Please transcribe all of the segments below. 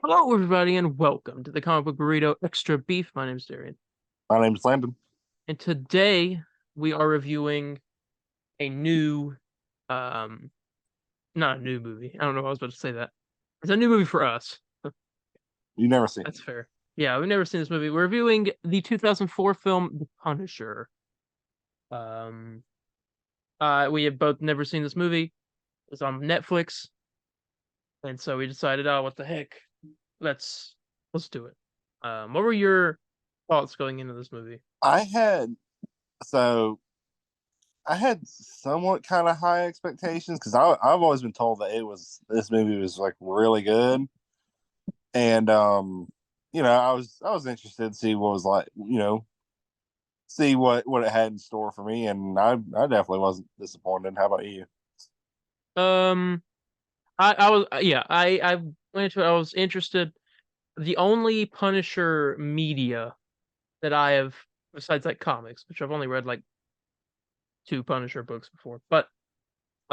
Hello, everybody, and welcome to the Comic Book Burrito Extra Beef. My name is Darien, My name's Landon. and today we are reviewing a new, um, not a new movie. I don't know if I was about to say that. It's a new movie for us. You never seen That's it. fair. Yeah, we've never seen this movie. We're reviewing the 2004 film The Punisher. Um, we have both never seen this movie. It's on Netflix, and so we decided, oh, what the heck? Let's do it. What were your thoughts going into this movie? I had so I had somewhat kind of high expectations because I've always been told that it was this movie was like really good, and I was interested to see what it was like, see what it had in store for me, and I definitely wasn't disappointed. How about you? Um, I was yeah, I went into it. I was interested. The only Punisher media that I have, besides like comics, which I've only read like two Punisher books before, but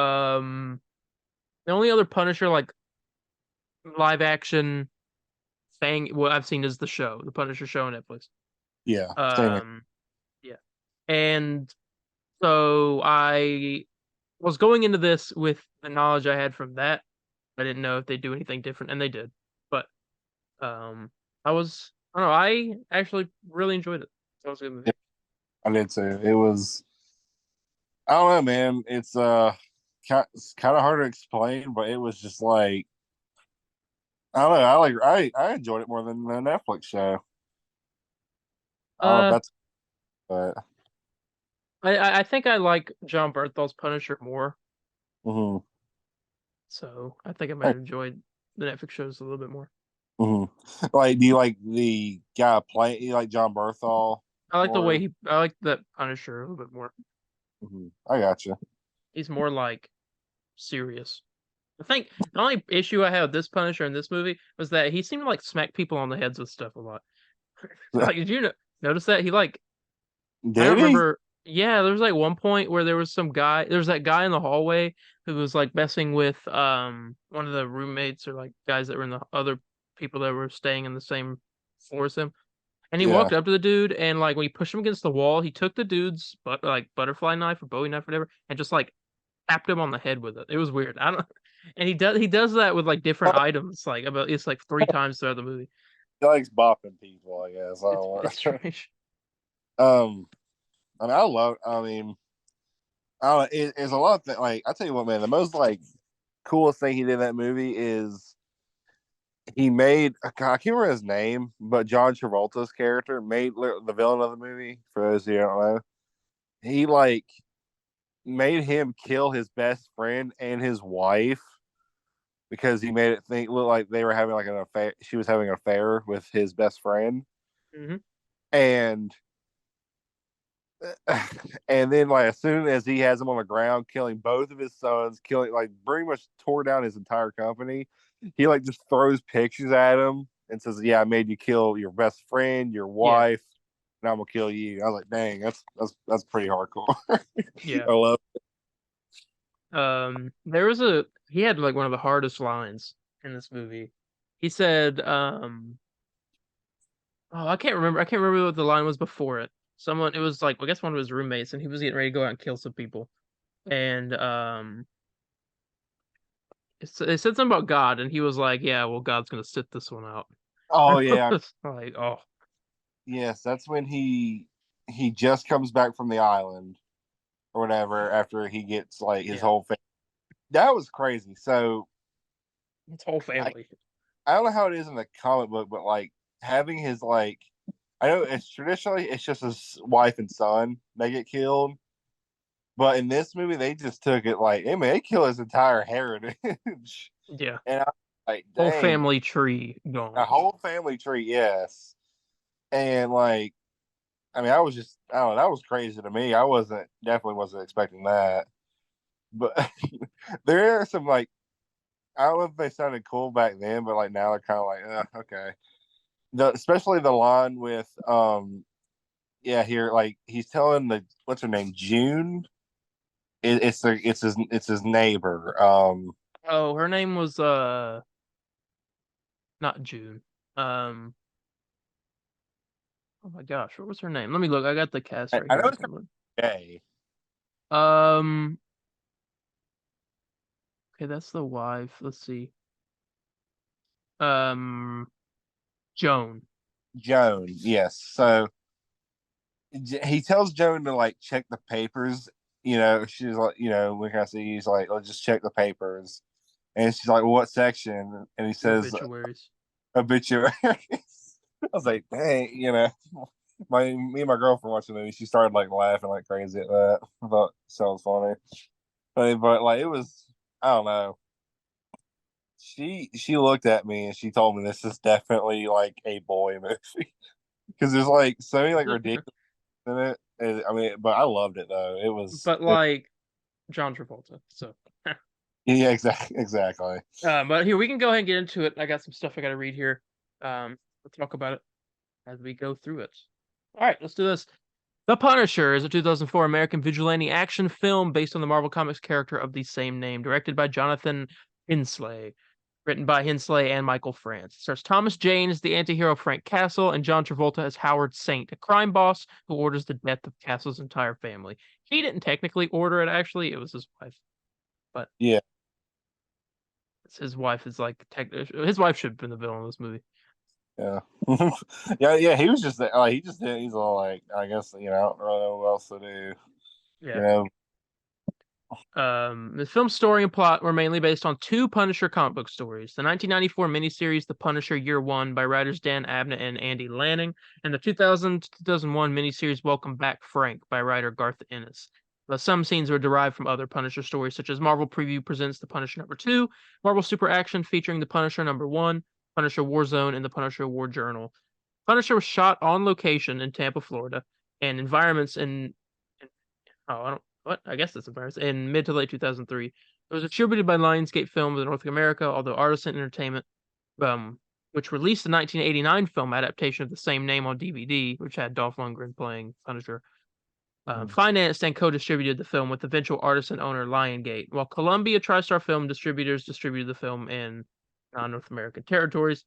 um, the only other Punisher like live action thing what I've seen is the show, the Punisher show on Netflix. Yeah, same here. Um, yeah, and so I was going into this with the knowledge I had from that. I didn't know if they'd do anything different, and they did. But I don't know, I actually really enjoyed it. That was a good movie. I did too. It was I don't know, man. It's kind of hard to explain, but it was just like I don't know. I enjoyed it more than the Netflix show. I don't know if Uh, that's but I think I like John Bernthal's Punisher more, hmm so I think I might have enjoyed the Netflix shows a little bit more. hmm Like, do you like the guy playing? You like John Berthal more? I like that Punisher a little bit more. I got you. He's more like serious. I think the only issue I had with this Punisher in this movie was that he seemed to like smack people on the heads with stuff a lot. Like, did you notice that he like I don't Did he? remember. Yeah, there was like one point where there was that guy in the hallway who was like messing with one of the roommates or like guys that were in the other people that were staying in the same floor as him. And he Yeah. walked up to the dude and like when he pushed him against the wall, he took the dude's butterfly knife or Bowie knife or whatever and just like tapped him on the head with it. It was weird. I don't and he does that with like different items, like about it's like three times throughout the movie. He likes bopping people, I guess. I It's don't know. strange. um, I mean, I love. I mean, I don't know. It's a lot of like I tell you what, man. The most like coolest thing he did in that movie is he made I can't remember his name, but John Travolta's character made the villain of the movie. For those who don't know, he like made him kill his best friend and his wife because he made it think look like they were having like an affair. She was having an affair with his best friend, Hmm. and and then like as soon as he has him on the ground, killing both of his sons, killing like pretty much tore down his entire company. He like just throws pictures at him and says, "Yeah, I made you kill your best friend, your Yeah. wife, and I'm gonna kill you." I was like, "Dang, that's pretty hardcore." Yeah. I love. There was a he had like one of the hardest lines in this movie. He said, oh, I can't remember what the line was before it. Someone, it was like, I guess one of his roommates, and he was getting ready to go out and kill some people. And they said something about God, and he was like, "Yeah, well, God's gonna sit this one out." Oh yeah, Like, oh, yes, that's when he just comes back from the island or whatever after he gets like his yeah, whole thing. That was crazy. So his whole I family. I don't know how it is in the comic book, but like having his like I know it's traditionally it's just his wife and son they get killed, but in this movie they just took it like, hey man, they kill his entire heritage, Yeah, and I was like, whole dang, family tree a gone. whole family tree, yes, and like I mean, I don't know, that was crazy to me. I wasn't definitely wasn't expecting that, but there are some like I don't know if they sounded cool back then, but like now they're kind of like, okay. Especially the line with yeah, here like he's telling the what's her name, June. It's his neighbor. Oh, her name was not June. Oh my gosh, what was her name? Let me look. I got the cast right I here. know I it's can look. gay. Um, okay, that's the wife. Let's see. Um, Joan. Joan, yes. So he tells Joan to like check the papers. She's like, when can I see? He's like, "Oh, just check the papers." And she's like, well, "What section?" And he The says, obituaries. "Obituary." I was like, "Dang," me and my girlfriend watched the movie. She started like laughing like crazy at that. I thought it sounds funny, but like it was, I don't know. She looked at me and she told me this is definitely like a boy movie because there's like so many like ridiculous in it. I mean, but I loved it though. But like John Travolta. So, Yeah, exactly. but here we can go ahead and get into it. I got some stuff I got to read here. We'll talk about it as we go through it. All right, let's do this. The Punisher is a 2004 American vigilante action film based on the Marvel Comics character of the same name, directed by Jonathan Hinsley, written by Hinsley and Michael France. It stars Thomas Jane as the antihero Frank Castle and John Travolta as Howard Saint, a crime boss who orders the death of Castle's entire family. He didn't technically order it, actually, it was his wife. But Yeah, his wife is like his wife should have been the villain of this movie. yeah, yeah. He was just like he just did. He's all like, I guess I don't really know what else to do. Yeah. You know, The film's story and plot were mainly based on two Punisher comic book stories: the 1994 miniseries "The Punisher Year One" by writers Dan Abnett and Andy Lanning, and the 2000-2001 miniseries "Welcome Back, Frank" by writer Garth Ennis. Though some scenes were derived from other Punisher stories, such as Marvel Preview presents The Punisher #2, Marvel Super Action featuring The Punisher #1, Punisher Warzone, and The Punisher War Journal. Punisher was shot on location in Tampa, Florida, and environments oh, I don't. What? I guess that's embarrassing. In mid to late 2003, it was distributed by Lionsgate Films in North America, although Artisan Entertainment, which released the 1989 film adaptation of the same name on DVD, which had Dolph Lundgren playing Punisher, financed and co-distributed the film with eventual Artisan owner Lionsgate, while Columbia TriStar Film Distributors distributed the film in non-North American territories.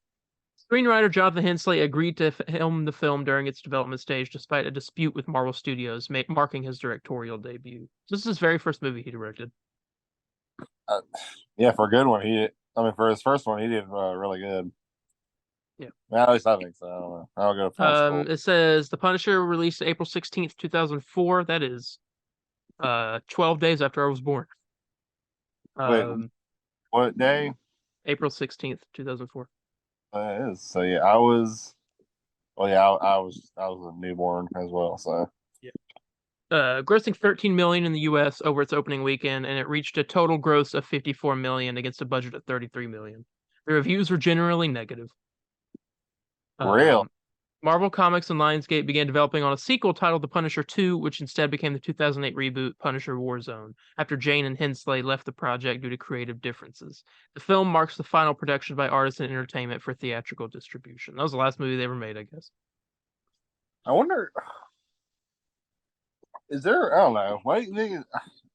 Screenwriter Jonathan Hensley agreed to film the film during its development stage, despite a dispute with Marvel Studios, marking his directorial debut. This is his very first movie he directed. uh, yeah, for a good one, I mean, for his first one, he did really good. Yeah. Well, at least I think so. I don't know. I don't go to film school. It says The Punisher released April 16th, 2004. That is 12 days after I was born. Wait, Um, what day? April 16th, 2004. It is. So yeah, I was. Well, yeah, I was a newborn as well. So Yeah. Grossing 13 million in the U.S. over its opening weekend, and it reached a total gross of 54 million against a budget of 33 million. The reviews were generally negative. real. Marvel Comics and Lionsgate began developing on a sequel titled The Punisher 2, which instead became the 2008 reboot Punisher Warzone, after Jane and Hensley left the project due to creative differences. The film marks the final production by Artisan Entertainment for theatrical distribution. That was the last movie they ever made, I guess. I wonder. Is there? I don't know. Why do you think?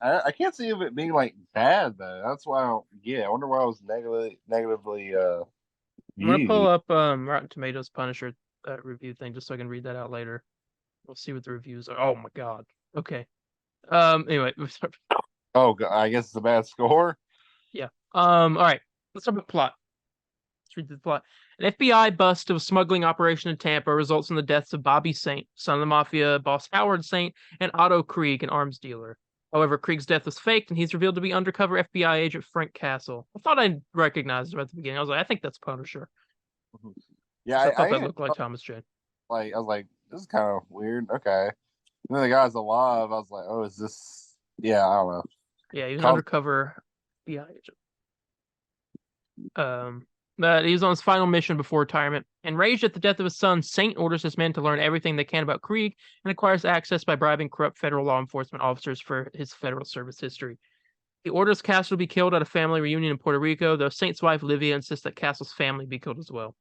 I can't see it being like bad though. That's why I don't get. I wonder why it was negatively I'm gonna pull viewed. up Rotten Tomatoes Punisher review thing just so I can read that out later. We'll see what the reviews are. Oh my god. Okay. Anyway, Oh, I guess it's a bad score. yeah. All right. Let's talk about plot. Let's read the plot. An FBI bust of a smuggling operation in Tampa results in the deaths of Bobby Saint, son of the mafia boss Howard Saint, and Otto Krieg, an arms dealer. However, Krieg's death was faked, and he's revealed to be undercover FBI agent Frank Castle. I thought I recognized him at the beginning. I was like, I think that's Punisher. Yeah, So I thought that I looked like Thomas Jane. like. I was like, this is kind of weird. Okay. And then the guy's alive. I was like, oh, is this? Yeah, I don't know. Yeah, he was an Call, undercover FBI agent. But he was on his final mission before retirement. Enraged at the death of his son, Saint orders his men to learn everything they can about Krieg and acquires access by bribing corrupt federal law enforcement officers for his federal service history. He orders Castle to be killed at a family reunion in Puerto Rico, though Saint's wife, Livia, insists that Castle's family be killed as well.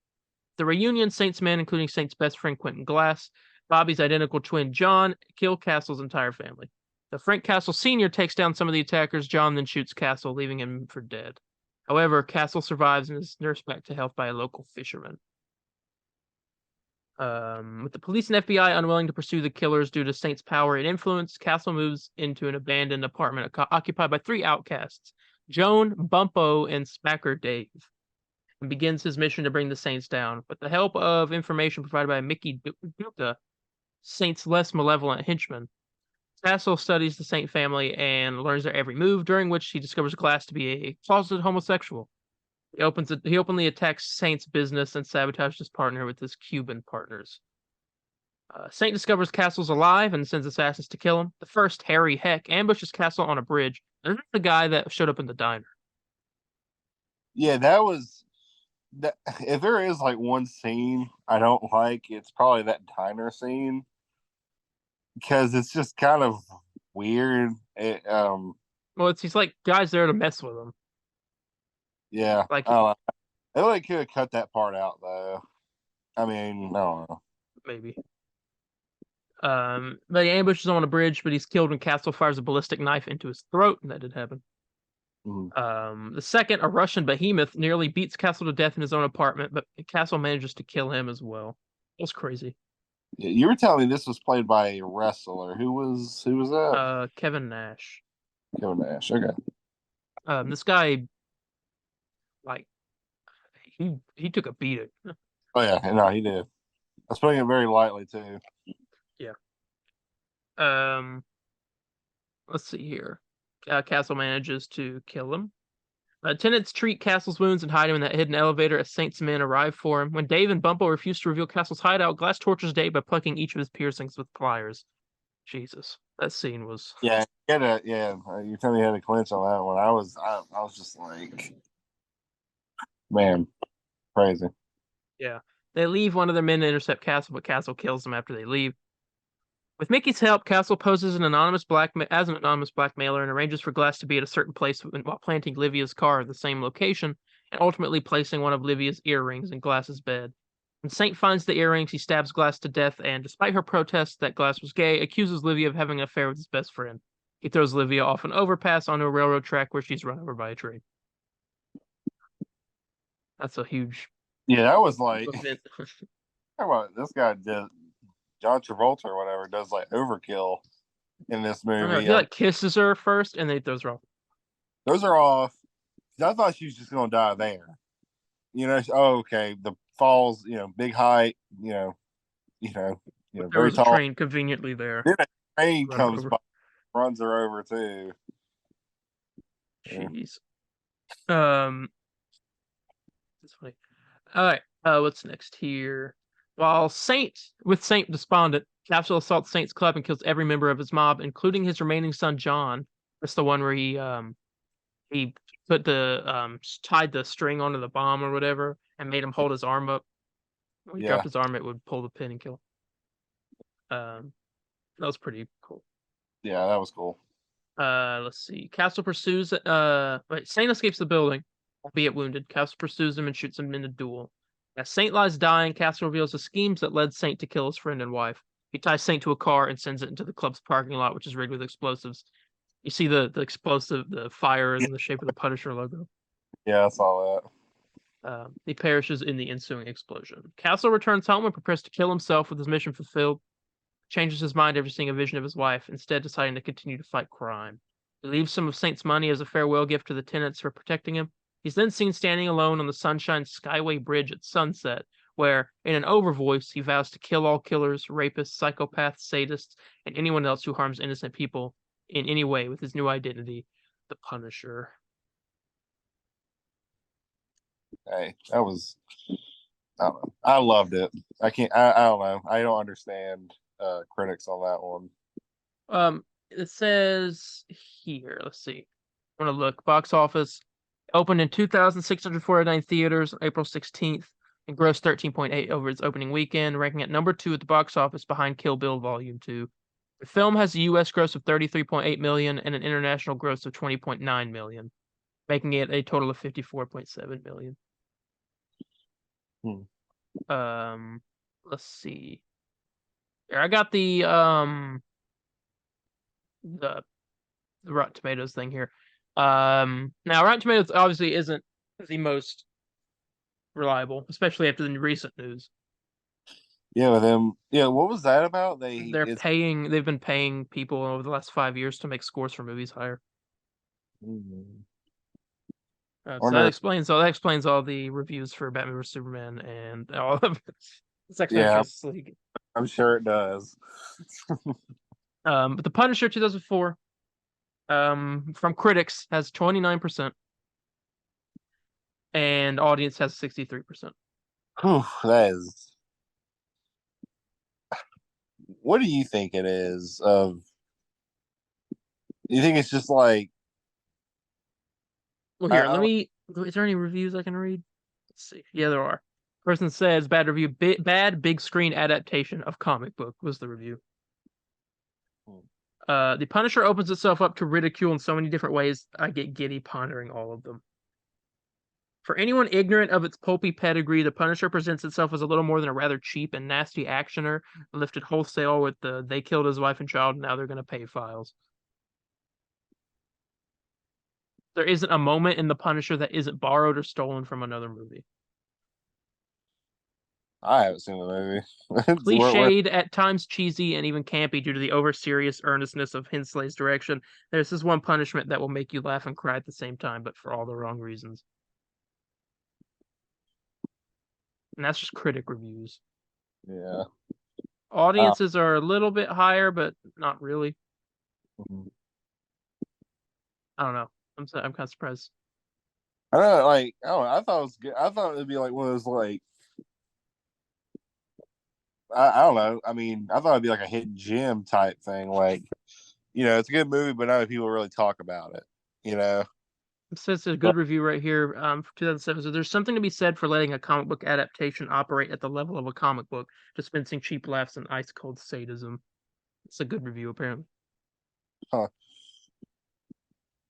The reunion, Saint's men, including Saint's best friend Quentin Glass, Bobby's identical twin John, kill Castle's entire family. The Frank Castle Sr. takes down some of the attackers. John then shoots Castle, leaving him for dead. However, Castle survives and is nursed back to health by a local fisherman. With the police and FBI unwilling to pursue the killers due to Saint's power and influence, Castle moves into an abandoned apartment occupied by three outcasts, Joan, Bumpo, and Smacker Dave, and begins his mission to bring the Saints down. With the help of information provided by Mickey Duca, Saint's less malevolent henchman, Castle studies the Saint family and learns their every move, during which he discovers Glass to be a closeted homosexual. He openly attacks Saint's business and sabotages his partner with his Cuban partners. Saint discovers Castle's alive and sends assassins to kill him. The first, Harry Heck, ambushes Castle on a bridge. This is the guy that showed up in the diner. Yeah, that was that. If there is like one scene I don't like, it's probably that diner scene because it's just kind of weird. Well, he's like guys there to mess with him. Yeah, Like I don't know. They really could have cut that part out though. I mean, I don't know. maybe. But he ambushes him on a bridge, but he's killed when Castle fires a ballistic knife into his throat, and that did happen. The second, a Russian behemoth, nearly beats Castle to death in his own apartment, but Castle manages to kill him as well. It was crazy. You were telling me this was played by a wrestler. Who was that? Kevin Nash. Kevin Nash. Okay. This guy, like, he took a beating. Oh yeah, no, he did. I was putting it very lightly too. Yeah. Let's see here. Castle manages to kill him. Tenants treat Castle's wounds and hide him in that hidden elevator as Saint's men arrive for him. When Dave and Bumpo refuse to reveal Castle's hideout, Glass tortures Dave by plucking each of his piercings with pliers. Jesus, that scene was. Yeah, you told me you had a clinch on that one. I was just like, man, crazy. Yeah. They leave one of their men to intercept Castle, but Castle kills them after they leave. With Mickey's help, Castle poses as an anonymous blackmailer and arranges for Glass to be at a certain place while planting Livia's car at the same location and ultimately placing one of Livia's earrings in Glass's bed. When Saint finds the earrings, he stabs Glass to death and, despite her protests that Glass was gay, accuses Livia of having an affair with his best friend. He throws Livia off an overpass onto a railroad track where she's run over by a train. That's a huge. Yeah, that was like, about this guy did. John Travolta or whatever does like overkill in this movie. He like kisses her first and then he throws her off. Those are off. I thought she was just gonna die there. Oh, okay. The falls, big height, very There's a tall. train conveniently there. Then a train comes by, runs her over too. Jeez. That's funny. All right. What's next here? While Saint despondent, Castle assaults Saint's club and kills every member of his mob, including his remaining son John. That's the one where he put the tied the string onto the bomb or whatever and made him hold his arm up. When he dropped his arm, it would pull the pin and kill him. That was pretty cool. Yeah, that was cool. Let's see. Castle pursues Saint escapes the building, albeit wounded. Castle pursues him and shoots him in a duel. As Saint lies dying, Castle reveals the schemes that led Saint to kill his friend and wife. He ties Saint to a car and sends it into the club's parking lot, which is rigged with explosives. You see the explosive, the fire in the shape of the Punisher logo. Yeah, I saw that. He perishes in the ensuing explosion. Castle returns home and prepares to kill himself with his mission fulfilled. Changes his mind after seeing a vision of his wife, instead deciding to continue to fight crime. He leaves some of Saint's money as a farewell gift to the tenants for protecting him. He's then seen standing alone on the Sunshine Skyway Bridge at sunset, where, in an overvoice, he vows to kill all killers, rapists, psychopaths, sadists, and anyone else who harms innocent people in any way with his new identity, the Punisher. Hey, that was, I don't know. I loved it. I can't, I don't know. I don't understand critics on that one. It says here, let's see. I'm going to look. Box office. Opened in 2,649 theaters on April 16th and grossed 13.8 over its opening weekend, ranking at number 2 at the box office behind Kill Bill Volume 2. The film has a U.S. gross of 33.8 million and an international gross of 20.9 million, making it a total of 54.7 million. Let's see. Here, I got the Rotten Tomatoes thing here. Now Rotten Tomatoes obviously isn't the most reliable, especially after the recent news. Yeah, with him. Yeah, what was that about? They it's They've been paying people over the last 5 years to make scores for movies higher. I So that wonder. explains all the reviews for Batman vs Superman and all of its X-Men Yeah, Justice League. I'm sure it does. But the Punisher 2004, from critics has 29% and audience has 63%. Whew, that is. What do you think it is? Of you think it's just like Well, I, here, I don't. is there any reviews I can read? Let's see. Yeah, there are. Person says bad review, bad big screen adaptation of comic book was the review. The Punisher opens itself up to ridicule in so many different ways. I get giddy pondering all of them. For anyone ignorant of its pulpy pedigree, The Punisher presents itself as a little more than a rather cheap and nasty actioner, lifted wholesale with the they killed his wife and child, and now they're going to pay files. There isn't a moment in The Punisher that isn't borrowed or stolen from another movie. I haven't seen the movie. Where Cliched, at times cheesy, and even campy due to the over serious earnestness of Hensley's direction, there's this one punishment that will make you laugh and cry at the same time, but for all the wrong reasons. And that's just critic reviews. yeah. Oh. Audiences are a little bit higher, but not really. I don't know. I'm kind of surprised. I don't know, like I don't know, I thought it was good. I thought it'd be like one of those like I don't know. I mean, I thought it'd be like a hidden gem type thing. Like, it's a good movie, but not many people really talk about it. You know, It says a but good review right here for 2007. So there's something to be said for letting a comic book adaptation operate at the level of a comic book, dispensing cheap laughs and ice cold sadism. It's a good review, apparently. huh.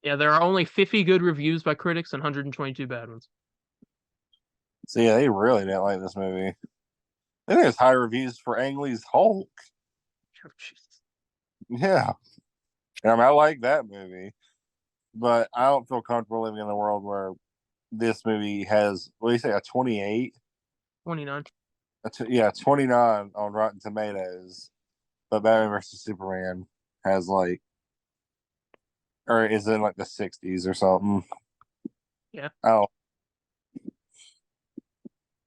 Yeah, there are only 50 good reviews by critics and 122 bad ones. So yeah, they really didn't like this movie. I think it's high reviews for Ang Lee's Hulk. Oh, Jesus. Yeah, I mean, I like that movie, but I don't feel comfortable living in a world where this movie has what do you say a 28? 29. Yeah, 29 on Rotten Tomatoes, but Batman versus Superman has like or is in like the 60s or something. Yeah. Oh,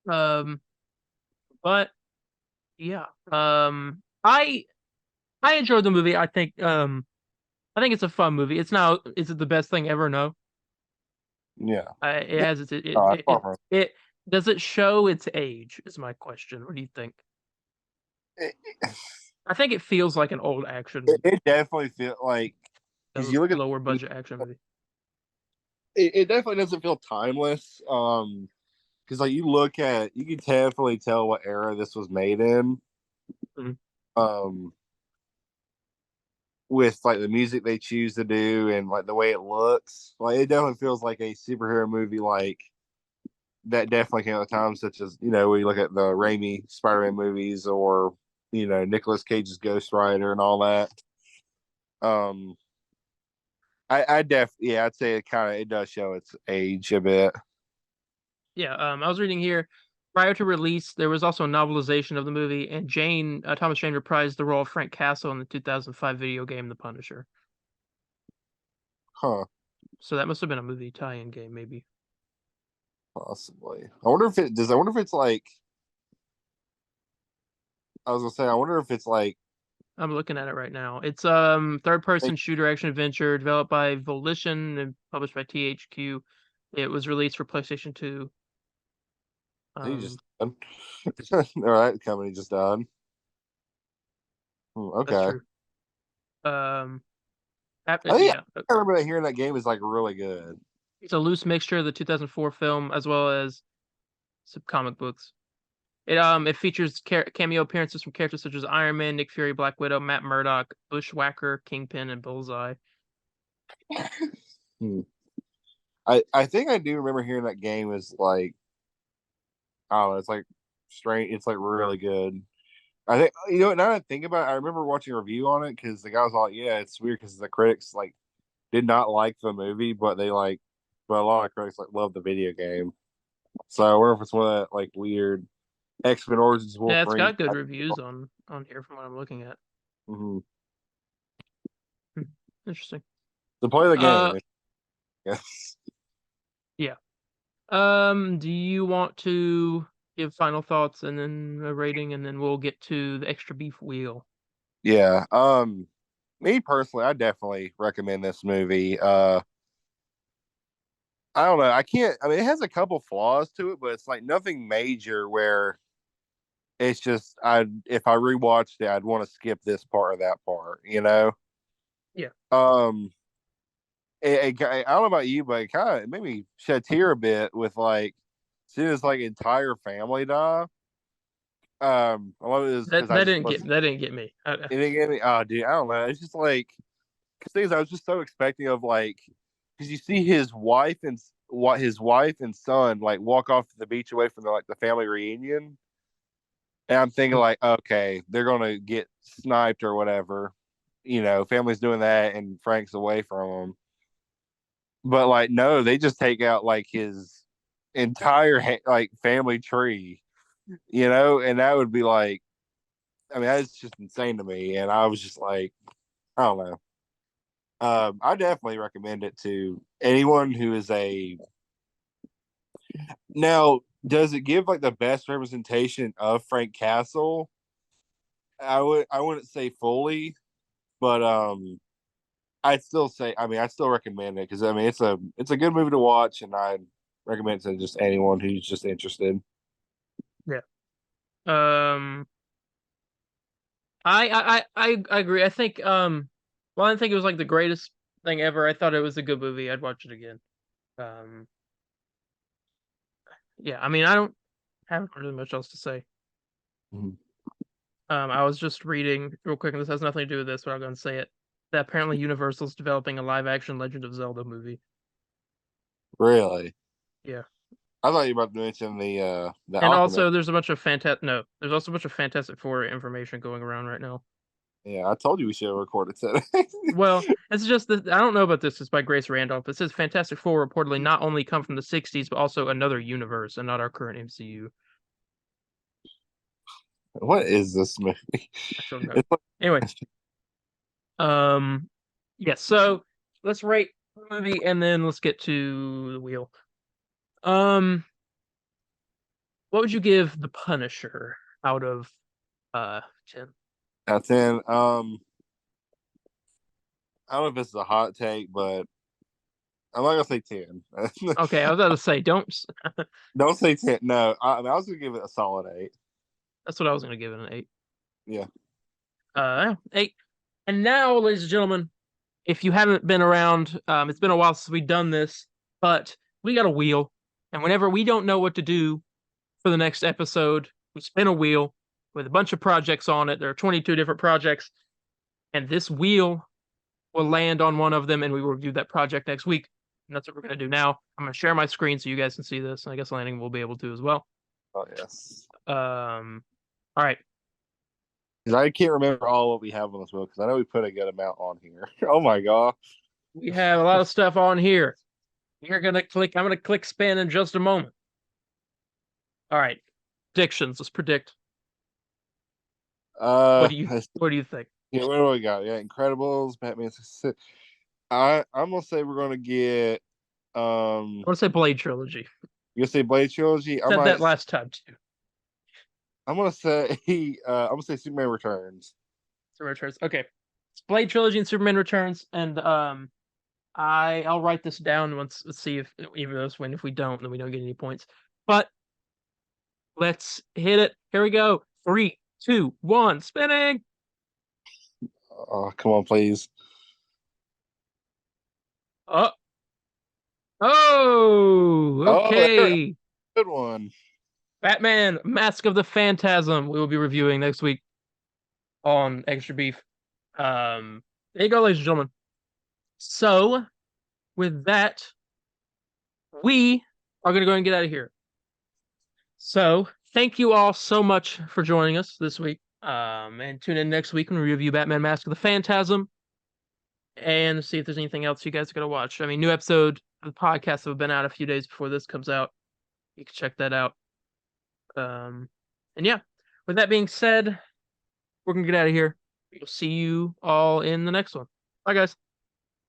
Um, but yeah. I enjoyed the movie. I think it's a fun movie. It's now is it the best thing ever? No. yeah. It has its It's far from it does it show its age is my question. What do you think? it. I think it feels like an old action It, movie, it definitely feel like because a you look at lower budget action movie. it definitely doesn't feel timeless. Because like you can definitely tell what era this was made in. Mhm. Um, with like the music they choose to do and like the way it looks, like it definitely feels like a superhero movie. Like that definitely came at a time such as we look at the Raimi Spider-Man movies or Nicolas Cage's Ghost Rider and all that. Um, yeah, I'd say it does show its age a bit. Yeah, I was reading here. Prior to release, there was also a novelization of the movie, and Thomas Jane reprised the role of Frank Castle in the 2005 video game The Punisher. Huh. So that must have been a movie tie-in game, maybe. Possibly. I wonder if it does. I wonder if it's like. I was gonna say. I wonder if it's like. I'm looking at it right now. It's third Like, person shooter action adventure developed by Volition and published by THQ. It was released for PlayStation 2. he just Um, done. All right, company just done. that's Okay. true. Um, I think yeah, I remember that hearing that game is like really good. it's a loose mixture of the 2004 film as well as some comic books. It features cameo appearances from characters such as Iron Man, Nick Fury, Black Widow, Matt Murdock, Bushwhacker, Kingpin, and Bullseye. Hmm. I think I do remember hearing that game is like I don't know. It's like strange. It's like really good. I think now that I think about it, I remember watching a review on it because the guy was like, "Yeah, it's weird because the critics like did not like the movie, but they like but a lot of critics like love the video game. So I wonder if it's one of that like weird X-Men Origins Yeah, it's Wolverine. got good reviews on here from what I'm looking at. Mm-hmm. Hmm, interesting. To play the Uh, game, yes. yeah. Do you want to give final thoughts and then a rating, and then we'll get to the extra beef wheel? Yeah. Me personally, I definitely recommend this movie. I don't know. I can't. I mean, it has a couple flaws to it, but it's like nothing major where it's just I. If I rewatched it, I'd want to skip this part or that part. You know. Yeah. Um. I don't know about you, but it kind of made me shed a tear a bit with like seeing his like entire family die. A lot of it is That because I just that didn't get me. it didn't get me. Oh, dude, I don't know. It's just like because things I was just so expecting of like because you see his wife and what his wife and son like walk off the beach away from the like the family reunion, and I'm thinking like, okay, they're gonna get sniped or whatever. You know, family's doing that, and Frank's away from them. But like, no, they just take out like his entire like family tree. You know, and that would be like, I mean, that's just insane to me. And I was just like, I don't know. I definitely recommend it to anyone who is a. Now, does it give like the best representation of Frank Castle? I wouldn't say fully, but I'd still say I mean I still recommend it because I mean it's a good movie to watch and I recommend it to just anyone who's just interested. Yeah. Um, I agree. I think well, I didn't think it was like the greatest thing ever. I thought it was a good movie. I'd watch it again. Um, yeah. I mean, I don't have really much else to say. Mhm. I was just reading real quick, and this has nothing to do with this, but I'm going to say it. That apparently Universal's developing a live-action Legend of Zelda movie. Really, Yeah. I thought you were about to mention the And Aquaman. also, there's a bunch of fantastic. No, there's also a bunch of Fantastic Four information going around right now. Yeah, I told you we should have recorded today. Well, it's just that I don't know about this. It's by Grace Randolph. It says Fantastic Four reportedly not only come from the '60s, but also another universe and not our current MCU. What is this movie? I don't know. It's like, Anyway, um, yeah. So let's rate the movie and then let's get to the wheel. Um, what would you give The Punisher out of 10? out of 10. I don't know if this is a hot take, but I'm not gonna say 10. Okay, I was about to say don't. Don't say 10. No, I mean, I was gonna give it a solid 8. That's what I was going to give it an 8. Yeah. 8. And now, ladies and gentlemen, if you haven't been around, it's been a while since we've done this, but we got a wheel, and whenever we don't know what to do for the next episode, we spin a wheel with a bunch of projects on it. There are 22 different projects, and this wheel will land on one of them, and we will review that project next week. And that's what we're going to do now. I'm going to share my screen so you guys can see this, and I guess Landing will be able to as well. Oh yes. All right. Because I can't remember all what we have on this wheel because I know we put a good amount on here. Oh my god. We have a lot of stuff on here. You're gonna click. I'm gonna click spin in just a moment. All right, predictions. Let's predict. Uh, What do you think? yeah, what do we got? Yeah, Incredibles, Batman. I'm gonna say we're gonna get I want to say Blade trilogy. you gonna say Blade trilogy. Said that last time too. I'm gonna say I'm gonna say Superman Returns. Superman Returns. Okay, it's Blade trilogy and Superman Returns, and I'll write this down once. Let's see if either of us win. If we don't, then we don't get any points. But let's hit it. Here we go. 3, 2, 1, spinning. Oh, come on, please. Oh, oh, Oh, there, okay. good one. Batman: Mask of the Phantasm. We will be reviewing next week on Extra Beef. There you go, ladies and gentlemen. So, with that, we are going to go and get out of here. So, thank you all so much for joining us this week. And tune in next week when we review Batman: Mask of the Phantasm and see if there's anything else you guys are going to watch. I mean, new episode the podcasts have been out a few days before this comes out. You can check that out. And yeah, with that being said, we're gonna get out of here. We'll see you all in the next one. Bye, guys.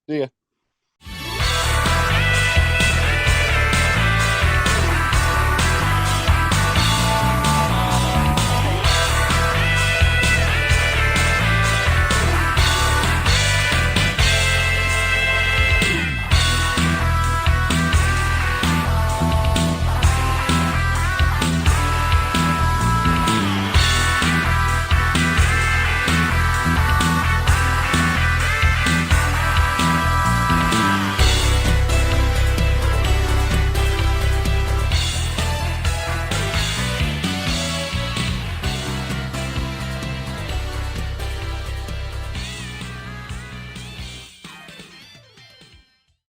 See ya.